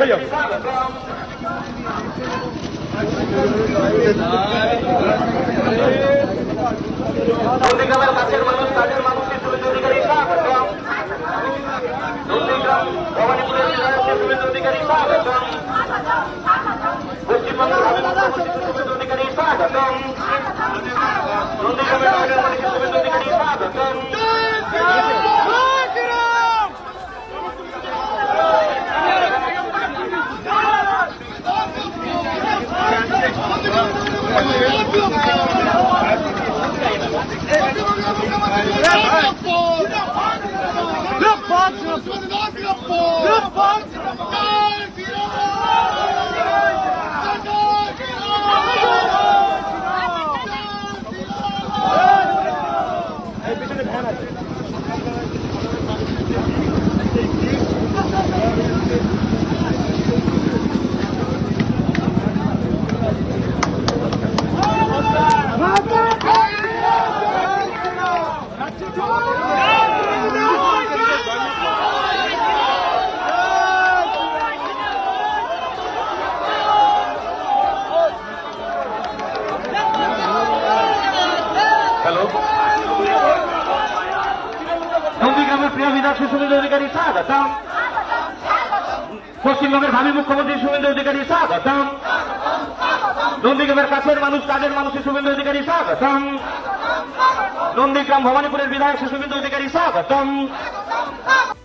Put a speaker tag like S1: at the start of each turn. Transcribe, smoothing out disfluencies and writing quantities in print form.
S1: চলে যাবো।
S2: নন্দীগ্রামের কাছের মানুষ, কাজের মানুষকে শুভেন্দু অধিকারী স্বাগতম। নন্দীগ্রাম ভবানীপুরের বিধায়ককে শুভেন্দু অধিকারী স্বাগতম। পশ্চিমবঙ্গের ভাবি মুখ্যমন্ত্রী শুভেন্দু অধিকারী স্বাগতম। নন্দীগ্রামের কাজের মানুষকে শুভেন্দু অধিকারী স্বাগতম। নন্দীগ্রামের প্রিয় বিধায়ক শুভেন্দু অধিকারী স্বাগতম। পশ্চিমবঙ্গের ভাবি মুখ্যমন্ত্রী শুভেন্দু অধিকারী স্বাগতম। নন্দীগ্রামের কাছের মানুষ, কাজের মানুষের শুভেন্দু অধিকারী স্বাগতম। নন্দীগ্রাম ভবানীপুরের বিধায়ক শুভেন্দু অধিকারী স্বাগতম।